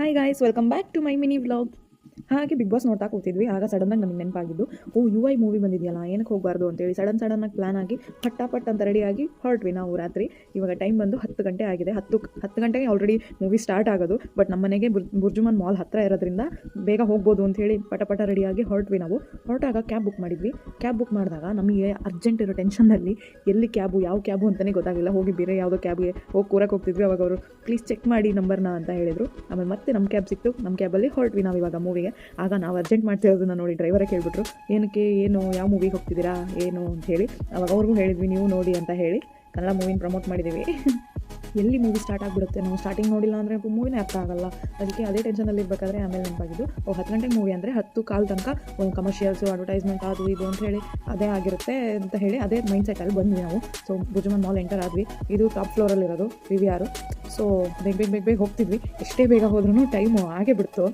Hi guys, welcome back to my mini vlog. ಹಾಗೆ Bigg Boss ನೋಡ್ತಾ ಕೂತಿದ್ವಿ. ಆಗ ಸಡನ್ನಾಗಿ ನಮಗೆ ನೆನಪಾಗಿದ್ದು, UI ಮೂವಿ ಬಂದಿದೆಯಲ್ಲ, ಏನಕ್ಕೆ ಹೋಗಬಾರ್ದು ಅಂತೇಳಿ ಸಡನ್ನಾಗಿ ಪ್ಲಾನ್ ಆಗಿ ಪಟ್ಟಾಪಟ್ ಅಂತ ರೆಡಿಯಾಗಿ ಹೊರಟ್ವಿ ನಾವು ರಾತ್ರಿ. ಇವಾಗ ಟೈಮ್ ಬಂದು 10 ಗಂಟೆ ಆಗಿದೆ. 10 ಗಂಟೆಗೆ ಆಲ್ರೆಡಿ ಮೂವಿ ಸ್ಟಾರ್ಟ್ ಆಗೋದು. ಬಟ್ ನಮ್ಮ ಮನೆಗೆ ಬುರ್ಜುಮಾನ್ ಮಾಲ್ ಹತ್ತಿರ ಇರೋದ್ರಿಂದ ಬೇಗ ಹೋಗ್ಬೋದು ಅಂಥೇಳಿ ಪಟ ರೆಡಿಯಾಗಿ ಹೊರಟ್ವಿ ನಾವು. ಹೊರಟಾಗ ಕ್ಯಾಬ್ ಬುಕ್ ಮಾಡಿದ್ವಿ. ಕ್ಯಾಬ್ ಬುಕ್ ಮಾಡಿದಾಗ ನಮಗೆ ಅರ್ಜೆಂಟ್ ಇರೋ ಟೆನ್ಷನ್ನಲ್ಲಿ ಎಲ್ಲಿ ಕ್ಯಾಬು, ಯಾವ ಕ್ಯಾಬು ಅಂತಲೇ ಗೊತ್ತಾಗಲಿಲ್ಲ. ಹೋಗಿ ಬೇರೆ ಯಾವುದೋ ಕ್ಯಾಬ್ಗೆ ಕೂರಕ್ಕೆ ಹೋಗ್ತಿದ್ವಿ. ಅವಾಗ ಅವರು ಪ್ಲೀಸ್ ಚೆಕ್ ಮಾಡಿ ನಂಬರ್ನ ಅಂತ ಹೇಳಿದರು. ಆಮೇಲೆ ಮತ್ತೆ ನಮ್ಮ ಕ್ಯಾಬ್ ಸಿಕ್ತು. ನಮ್ಮ ಕ್ಯಾಬಲ್ಲಿ ಹೊರಟ್ವಿ ನಾವು ಇವಾಗ ಮೂವಿಗೆ. ಆಗ ನಾವು ಅರ್ಜೆಂಟ್ ಮಾಡ್ತಿರೋದನ್ನ ನೋಡಿ ಡ್ರೈವರೇ ಕೇಳಿಬಿಟ್ರು, ಏನಕ್ಕೆ, ಏನು, ಯಾವ ಮೂವಿಗೆ ಹೋಗ್ತಿದ್ದೀರಾ, ಏನು ಅಂತ ಹೇಳಿ. ಅವಾಗ ಅವ್ರಿಗೂ ಹೇಳಿದ್ವಿ ನೀವು ನೋಡಿ ಅಂತ ಹೇಳಿ. ಕನ್ನಡ ಮೂವಿನ ಪ್ರಮೋಟ್ ಮಾಡಿದ್ದೀವಿ. ಎಲ್ಲಿ ಮೂವಿ ಸ್ಟಾರ್ಟ್ ಆಗಿಬಿಡುತ್ತೆ, ನಾವು ಸ್ಟಾರ್ಟಿಂಗ್ ನೋಡಿಲ್ಲ ಅಂದರೆ ಮೂವಿನೇ ಅರ್ಥ ಆಗಲ್ಲ. ಅದಕ್ಕೆ ಅದೇ ಟೆನ್ಷನಲ್ಲಿ ಇರಬೇಕಾದ್ರೆ ಆಮೇಲೆ ನೆನಪಾಗಿದ್ದು, 10 ಗಂಟೆಗೆ ಮೂವಿ ಅಂದರೆ 10 ಕಾಲ್ ತನಕ ಒಂದು ಕಮರ್ಷಿಯಲ್ಸು, ಅಡ್ವರ್ಟೈಸ್ಮೆಂಟ್ ಅದು ಇದು ಅಂತ ಹೇಳಿ ಅದೇ ಆಗಿರುತ್ತೆ ಅಂತ ಹೇಳಿ ಅದೇ ಮೈಂಡ್ಸೆಟ್ಟಲ್ಲಿ ಬಂದ್ವಿ ನಾವು. ಸೊ ಬುರ್ಜುಮಾನ್ ಮಾಲ್ ಎಂಟರ್ ಆದ್ವಿ. ಇದು ಟಾಪ್ ಫ್ಲೋರಲ್ಲಿರೋದು PVR. ಸೊ ಬೇಗ ಹೋಗ್ತಿದ್ವಿ. ಎಷ್ಟೇ ಬೇಗ ಹೋದ್ರೂ ಟೈಮು ಆಗೇ ಬಿಡ್ತು.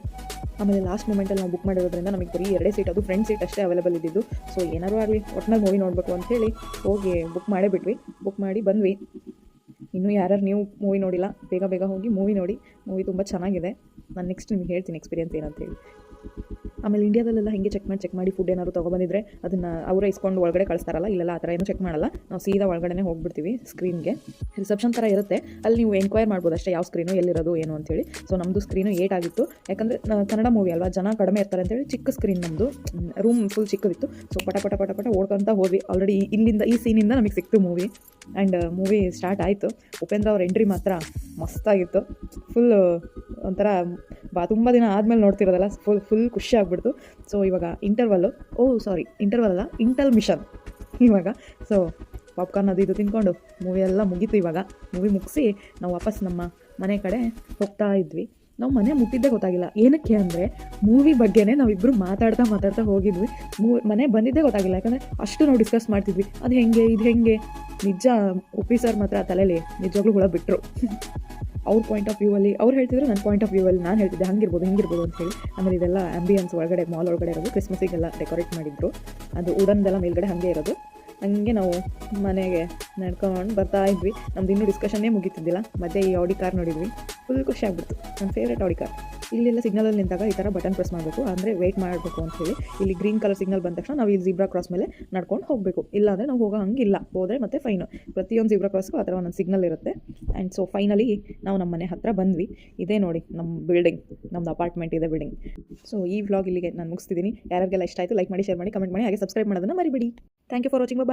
ಆಮೇಲೆ ಲಾಸ್ಟ್ ಮೂಮೆಂಟಲ್ಲಿ ನಾವು ಬುಕ್ ಮಾಡಿರೋದ್ರಿಂದ ನಮಗೆ ಬರೀ 2 ಸೀಟ್, ಅದು ಫ್ರಂಟ್ ಸೀಟ್ ಅಷ್ಟೇ ಅವೈಲೇಬಲ್ ಇದ್ದಿದ್ದು. ಸೊ ಏನಾರು ಆಗಲಿ ಒಟ್ಟಿನಲ್ಲಿ ಮೂವಿ ನೋಡಬೇಕು ಅಂಥೇಳಿ ಹೋಗಿ ಬುಕ್ ಮಾಡೇ ಬಿಟ್ವಿ. ಬುಕ್ ಮಾಡಿ ಬಂದ್ವಿ. ಇನ್ನೂ ಯಾರ್ಯಾರು ನೀವು ಮೂವಿ ನೋಡಿಲ್ಲ, ಬೇಗ ಹೋಗಿ ಮೂವಿ ನೋಡಿ. ಮೂವಿ ತುಂಬ ಚೆನ್ನಾಗಿದೆ. ನಾನು ನೆಕ್ಸ್ಟ್ ನಿಮಗೆ ಹೇಳ್ತೀನಿ ಎಕ್ಸ್ಪೀರಿಯನ್ಸ್ ಏನಂತೇಳಿ. ಆಮೇಲೆ ಇಂಡಿಯಾದಲ್ಲೆಲ್ಲ ಹಿಂಗೆ ಚೆಕ್ ಮಾಡಿ ಫುಡ್ ಏನಾದ್ರು ತೊಗೊಬಂದಿದ್ರೆ ಅದನ್ನು ಅವರೇ ಇಸ್ಕೊಂಡು ಒಳಗಡೆ ಕಳಿಸ್ತಾರಲ್ಲ. ಇಲ್ಲೆಲ್ಲ ಆ ಥರ ಏನೂ ಚೆಕ್ ಮಾಡಲ್ಲ. ನಾವು ಸೀದಾ ಒಳಗಡೆ ಹೋಗ್ಬಿಡ್ತೀವಿ. ಸ್ಕ್ರೀನ್ಗೆ ರಿಸೆಪ್ಷನ್ ಥರ ಇರುತ್ತೆ. ಅಲ್ಲಿ ನೀವು ಎಂಕ್ವೈರ್ ಮಾಡ್ಬೋದು ಅಷ್ಟೇ, ಯಾವ ಸ್ಕ್ರೀನು ಎಲ್ಲಿರೋದು ಏನು ಅಂತೇಳಿ. ಸೊ ನಮ್ಮದು ಸ್ಕ್ರೀನು 8 ಆಗಿತ್ತು. ಯಾಕಂದರೆ ಕನ್ನಡ ಮೂವಿ ಅಲ್ವಾ, ಜನ ಕಡಿಮೆ ಇರ್ತಾರೆ ಅಂತೇಳಿ ಚಿಕ್ಕ ಸ್ಕ್ರೀನ್ ನಮ್ಮದು. Room full ಚಿಕ್ಕದಿತ್ತು. ಸೊ ಪಟ ಓಡ್ಕೊತ ಹೋದ್ವಿ. ಆಲ್ರೆಡಿ ಈ ಸೀನಿಂದ ನಮಗೆ ಸಿಕ್ತು ಮೂವಿ. ಆ್ಯಂಡ್ ಮೂವಿ ಸ್ಟಾರ್ಟ್ ಆಯಿತು. ಉಪೇಂದ್ರ ಅವ್ರ ಎಂಟ್ರಿ ಮಾತ್ರ ಮಸ್ತಾಗಿತ್ತು. ಫುಲ್ ಒಂಥರ ತುಂಬ ದಿನ ಆದಮೇಲೆ ನೋಡ್ತಿರೋದಲ್ಲ, ಫುಲ್ ಖುಷಿ ಆಗ್ಬಿಡ್ತು. ಸೊ ಇವಾಗ ಇಂಟರ್ವಲ್ ಅಲ್ಲ, ಇಂಟಲ್ ಮಿಷನ್ ಇವಾಗ. ಸೊ ಪಾಪ್ಕಾರ್ನ್ ಅದು ಇದು ತಿಂದ್ಕೊಂಡು ಮೂವಿ ಎಲ್ಲ ಮುಗೀತು. ಇವಾಗ ಮೂವಿ ಮುಗಿಸಿ ನಾವು ವಾಪಸ್ ನಮ್ಮ ಮನೆ ಕಡೆ ಹೋಗ್ತಾ ಇದ್ವಿ. ನಾವು ಮನೆ ಮುಟ್ಟಿದ್ದೇ ಗೊತ್ತಾಗಿಲ್ಲ. ಏನಕ್ಕೆ ಅಂದರೆ ಮೂವಿ ಬಗ್ಗೆನೇ ನಾವಿಬ್ಬರು ಮಾತಾಡ್ತಾ ಹೋಗಿದ್ವಿ. ಮನೆ ಬಂದಿದ್ದೇ ಗೊತ್ತಾಗಿಲ್ಲ. ಯಾಕಂದರೆ ಅಷ್ಟು ನಾವು ಡಿಸ್ಕಸ್ ಮಾಡ್ತಿದ್ವಿ, ಅದು ಹೆಂಗೆ, ಇದು ಹೆಂಗೆ. ನಿಜ ಉಪ್ಪಿ ಸರ್ ಮಾತ್ರ ತಲೆಯಲ್ಲಿ ನಿಜವಾಗ್ಲೂ ಹುಳ ಬಿಟ್ಟರು. ಅವ್ರ ಪಾಯಿಂಟ್ ಆಫ್ ವ್ಯೂವಲ್ಲಿ ಅವ್ರು ಹೇಳ್ತಿದ್ರು, ನನ್ನ ಪಾಯಿಂಟ್ ಆಫ್ ವ್ಯೂವಲ್ಲಿ ನಾನು ಹೇಳ್ತಿದ್ದೆ ಹಿಂಗಿರ್ಬೋದು ಅಂತ ಹೇಳಿ. ಆಮೇಲೆ ಇದೆಲ್ಲ ಆಂಬಿಯನ್ಸ್ ಒಳಗಡೆ, ಮಾಲ್ ಒಳಗಡೆ ಇರೋದು. ಕ್ರಿಸ್ಮಸಿಗೆಲ್ಲ ಡೆಕೋರೇಟ್ ಮಾಡಿದ್ರು. ಅದು ಉಡನ್ದೆಲ್ಲ ಮೇಲ್ಗಡೆ ಹಾಗೆ ಇರೋದು. ಹಂಗೆ ನಾವು ಮನೆಗೆ ನಡ್ಕೊಂಡು ಬರ್ತಾ ಇದ್ವಿ. ನಮ್ದು ಇನ್ನೂ ಡಿಸ್ಕಷನ್ನೇ ಮುಗಿತಿದ್ದಿಲ್ಲ. ಮತ್ತೆ ಈ ಆಡಿ ಕಾರ್ ನೋಡಿದ್ವಿ. ಫುಲ್ ಖುಷಿ ಆಗ್ಬಿಡ್ತು. ನನ್ನ ಫೇವ್ರೇಟ್ ಆಡಿ ಕಾರ್. ಇಲ್ಲೆಲ್ಲ ಸಿಗ್ನಲಲ್ಲಿ ನಿಂತಾಗ ಈ ಥರ ಬಟನ್ ಪ್ರೆಸ್ ಮಾಡಬೇಕು, ಅಂದರೆ ವೆಯ್ಟ್ ಮಾಡಬೇಕು ಅಂತ ಹೇಳಿ. ಇಲ್ಲಿ ಗ್ರೀನ್ ಕಲರ್ ಸಿಗ್ನಲ್ ಬಂದ ತಕ್ಷಣ ನಾವು ಇಲ್ಲಿ ಝೀಬ್ರಾ ಕ್ರಾಸ್ ಮೇಲೆ ನಡ್ಕೊಂಡು ಹೋಗಬೇಕು. ಇಲ್ಲಾಂದರೆ ನಾವು ಹೋಗೋ ಹಂಗಿಲ್ಲ. ಹೋದರೆ ಮತ್ತೆ ಫೈನು. ಪ್ರತಿಯೊಂದು ಝೀಬ್ರಾ ಕ್ರಾಸ್ಗೂ ಆ ಥರ ಒಂದೊಂದು ಸಿಗ್ನಲ್ ಇರುತ್ತೆ. ಆ್ಯಂಡ್ ಸೊ ಫೈನಲಿ ನಾವು ನಮ್ಮ ಮನೆ ಹತ್ತಿರ ಬಂದ್ವಿ. ಇದೇ ನೋಡಿ ನಮ್ಮ ಬಿಲ್ಡಿಂಗ್, ನಮ್ಮದು ಅಪಾರ್ಟ್ಮೆಂಟ್ ಇದೆ ಬಿಲ್ಡಿಂಗ್. ಸೊ ಈ ವ್ಲಾಗ್ ಇಲ್ಲಿಗೆ ನಾನು ಮುಗಿಸ್ತಿದ್ದೀನಿ. ಯಾರಿಗೆಲ್ಲ ಇಷ್ಟ ಆಯಿತು ಲೈಕ್ ಮಾಡಿ, ಶೇರ್ ಮಾಡಿ, ಕಮೆಂಟ್ ಮಾಡಿ, ಹಾಗೆ ಸಬ್ಸ್ಕ್ರೈಬ್ ಮಾಡೋದನ್ನು ಮರಿಬೇಡಿ. Thank you for watching. Bye.